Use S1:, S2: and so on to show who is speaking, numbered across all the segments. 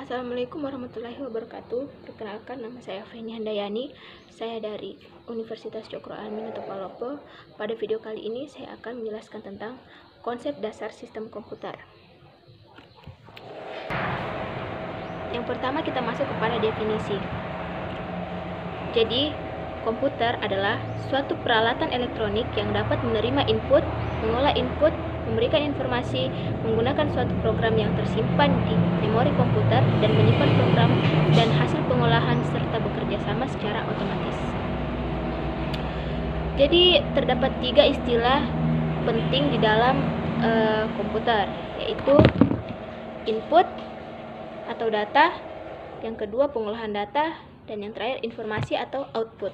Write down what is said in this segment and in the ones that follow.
S1: Assalamualaikum warahmatullahi wabarakatuh. Perkenalkan, nama saya Feni Handayani. Saya dari Universitas Cokro Aminoto Palopo. Pada video kali ini saya akan menjelaskan tentang konsep dasar sistem komputer. Yang pertama, kita masuk kepada definisi. Jadi, komputer adalah suatu peralatan elektronik yang dapat menerima input, mengolah input, memberikan informasi, menggunakan suatu program yang tersimpan di memori komputer, dan menyimpan program dan hasil pengolahan serta bekerja sama secara otomatis. Jadi terdapat 3 istilah penting di dalam komputer, yaitu input atau data, yang kedua pengolahan data, dan yang terakhir informasi atau output.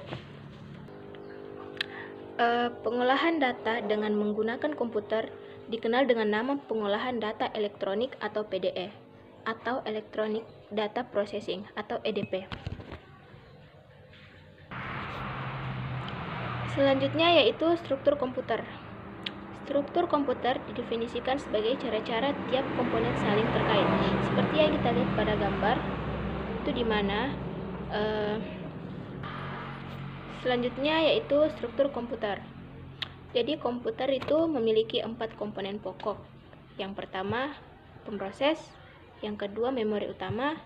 S1: Pengolahan data dengan menggunakan komputer dikenal dengan nama pengolahan data elektronik atau PDE atau Electronic Data Processing atau EDP. Selanjutnya yaitu struktur komputer. Struktur komputer didefinisikan sebagai cara-cara tiap komponen saling terkait. Seperti yang kita lihat pada gambar, itu di mana selanjutnya yaitu struktur komputer. Jadi komputer itu memiliki 4 komponen pokok. Yang pertama, pemroses. Yang kedua, memori utama.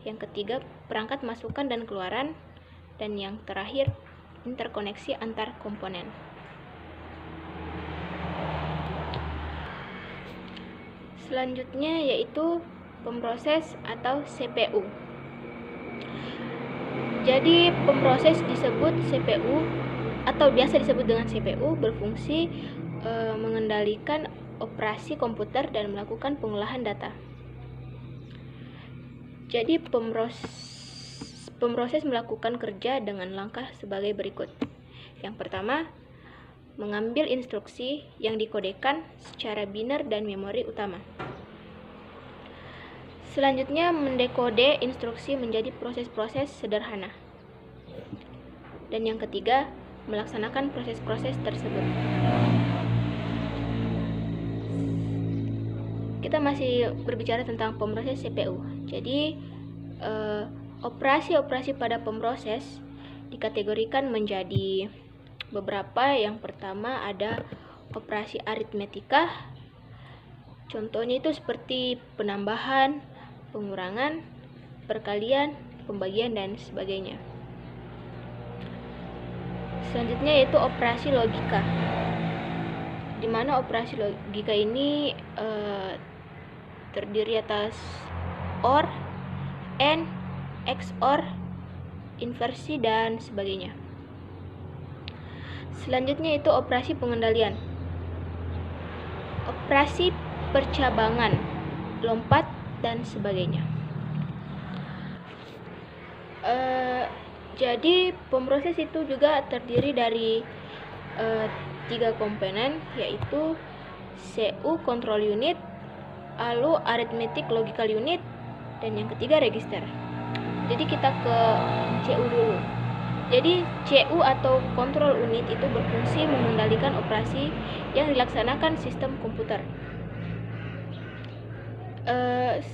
S1: Yang ketiga, perangkat masukan dan keluaran. Dan yang terakhir, interkoneksi antar komponen. Selanjutnya yaitu pemroses atau CPU. Jadi pemroses disebut CPU atau biasa disebut dengan CPU, berfungsi mengendalikan operasi komputer dan melakukan pengolahan data. Jadi pemroses melakukan kerja dengan langkah sebagai berikut. Yang pertama, mengambil instruksi yang dikodekan secara biner dan memori utama. Selanjutnya, mendekode instruksi menjadi proses-proses sederhana. Dan yang ketiga, melaksanakan proses-proses tersebut. Kita masih berbicara tentang pemroses CPU. Jadi, operasi-operasi pada pemroses dikategorikan menjadi beberapa. Yang pertama ada operasi aritmetika. Contohnya itu seperti penambahan, pengurangan, perkalian, pembagian, dan sebagainya. Selanjutnya yaitu operasi logika, di mana operasi logika ini terdiri atas OR, AND, XOR, inversi, dan sebagainya. Selanjutnya itu operasi pengendalian, operasi percabangan, lompat, dan sebagainya. Jadi pemroses itu juga terdiri dari 3 komponen, yaitu CU control unit, lalu arithmetic logical unit, dan yang ketiga register. Jadi kita ke CU dulu. Jadi CU atau control unit itu berfungsi mengendalikan operasi yang dilaksanakan sistem komputer.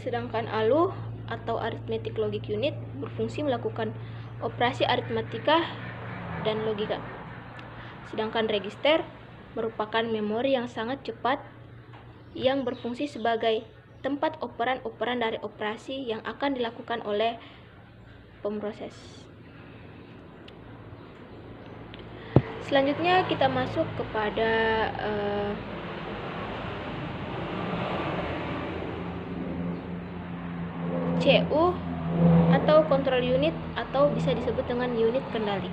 S1: Sedangkan ALU atau arithmetic logic unit berfungsi melakukan operasi aritmatika dan logika. Sedangkan register merupakan memori yang sangat cepat yang berfungsi sebagai tempat operan-operan dari operasi yang akan dilakukan oleh pemroses. Selanjutnya kita masuk kepada CU atau control unit atau bisa disebut dengan unit kendali.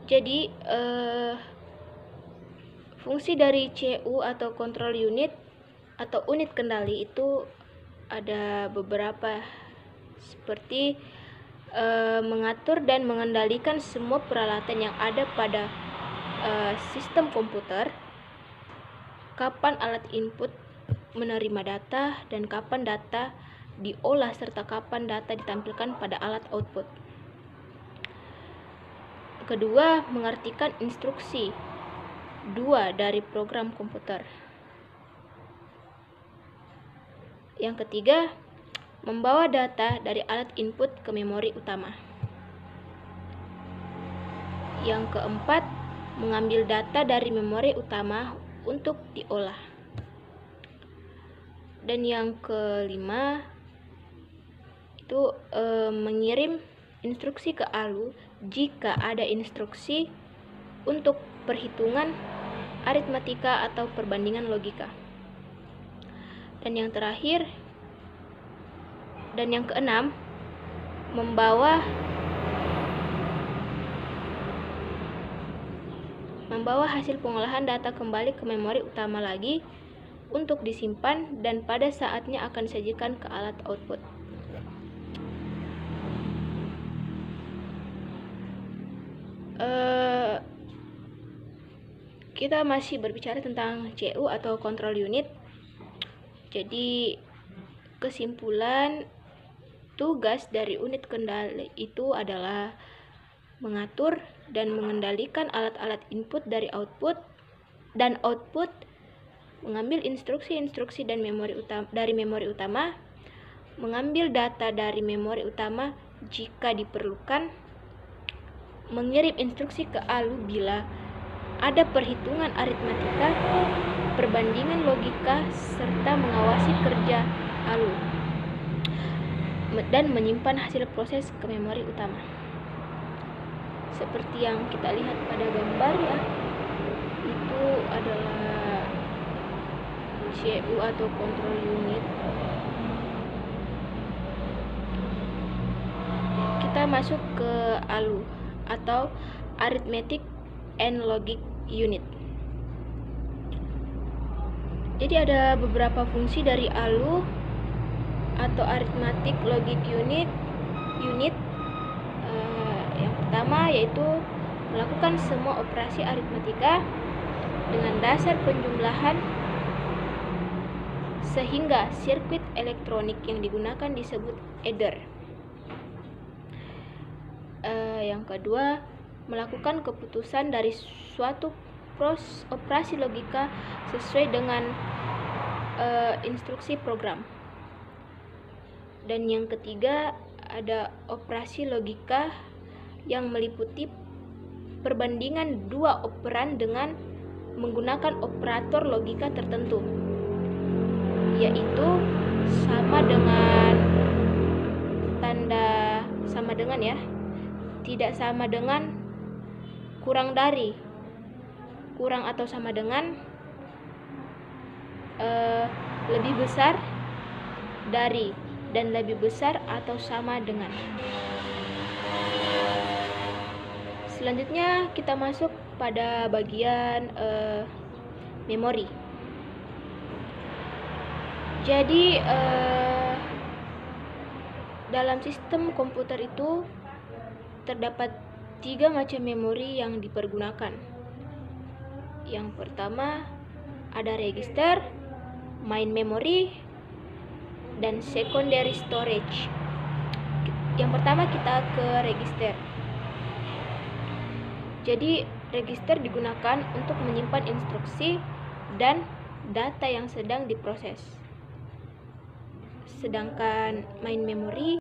S1: Jadi fungsi dari CU atau control unit atau unit kendali itu ada beberapa, seperti mengatur dan mengendalikan semua peralatan yang ada pada sistem komputer, kapan alat input menerima data dan kapan data diolah serta kapan data ditampilkan pada alat output. Kedua, mengartikan instruksi 2 dari program komputer. Yang ketiga, membawa data dari alat input ke memori utama. Yang keempat, mengambil data dari memori utama untuk diolah. Dan yang kelima, itu mengirim instruksi ke ALU jika ada instruksi untuk perhitungan aritmatika atau perbandingan logika. Dan yang terakhir dan yang keenam, membawa hasil pengolahan data kembali ke memori utama lagi untuk disimpan dan pada saatnya akan disajikan ke alat output. Kita masih berbicara tentang CU atau control unit. Jadi kesimpulan tugas dari unit kendali itu adalah mengatur dan mengendalikan alat-alat input dari output dan output, mengambil instruksi-instruksi dan dari memori utama, mengambil data dari memori utama jika diperlukan, mengirim instruksi ke ALU bila ada perhitungan aritmatika, perbandingan logika, serta mengawasi kerja ALU, dan menyimpan hasil proses ke memori utama. Seperti yang kita lihat pada gambar ya, itu adalah CU atau control unit. Kita masuk ke ALU atau Arithmetic and Logic Unit. Jadi ada beberapa fungsi dari ALU atau Arithmetic Logic Unit. Yang pertama yaitu melakukan semua operasi aritmatika dengan dasar penjumlahan sehingga sirkuit elektronik yang digunakan disebut adder. Yang kedua, melakukan keputusan dari suatu operasi logika sesuai dengan instruksi program. Dan yang ketiga, ada operasi logika yang meliputi perbandingan dua operan dengan menggunakan operator logika tertentu, yaitu sama dengan tanda sama dengan ya, tidak sama dengan, kurang dari, kurang atau sama dengan, lebih besar dari, dan lebih besar atau sama dengan. Selanjutnya kita masuk pada bagian memori. Jadi dalam sistem komputer itu terdapat 3 macam memori yang dipergunakan. Yang pertama ada register, main memory, dan secondary storage. Yang pertama kita ke register. Jadi register digunakan untuk menyimpan instruksi dan data yang sedang diproses. Sedangkan main memory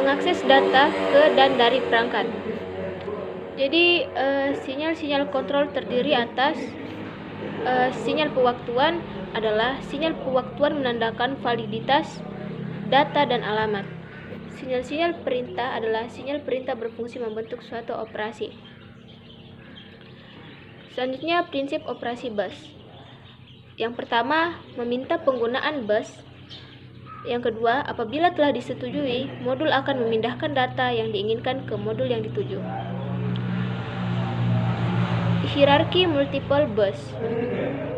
S1: mengakses data ke dan dari perangkat. Jadi sinyal-sinyal kontrol terdiri atas sinyal pewaktuan adalah sinyal pewaktuan menandakan validitas data dan alamat. Sinyal-sinyal perintah adalah sinyal perintah berfungsi membentuk suatu operasi. Selanjutnya, prinsip operasi bus. Yang pertama, meminta penggunaan bus. Yang kedua, apabila telah disetujui, modul akan memindahkan data yang diinginkan ke modul yang dituju. Hierarki multiple bus.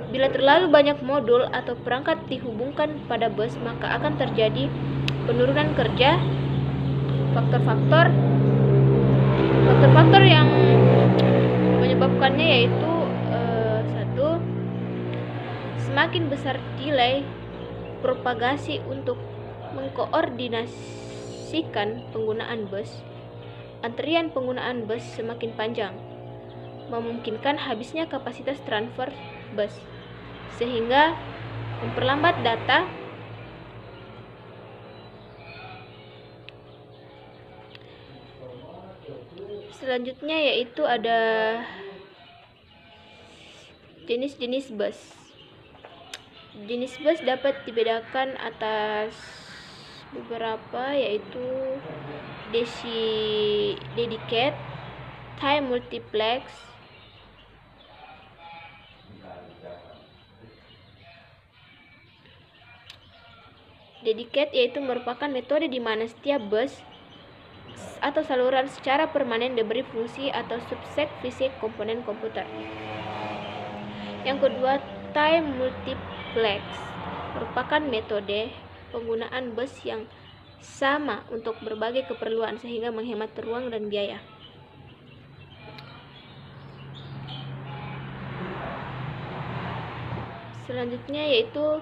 S1: Bila terlalu banyak modul atau perangkat dihubungkan pada bus, maka akan terjadi penurunan kerja. Faktor-faktor yang menyebabkannya yaitu satu, semakin besar delay propagasi untuk mengkoordinasikan penggunaan bus, antrian penggunaan bus semakin panjang, memungkinkan habisnya kapasitas transfer bus, sehingga memperlambat data. Selanjutnya yaitu ada jenis-jenis bus. Jenis bus dapat dibedakan atas beberapa, yaitu dedicated, time multiplex, dedicated yaitu merupakan metode di mana setiap bus atau saluran secara permanen diberi fungsi atau subset fisik komponen komputer. Yang kedua, time multiplex merupakan metode penggunaan bus yang sama untuk berbagai keperluan sehingga menghemat ruang dan biaya. Selanjutnya yaitu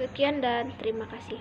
S1: sekian dan terima kasih.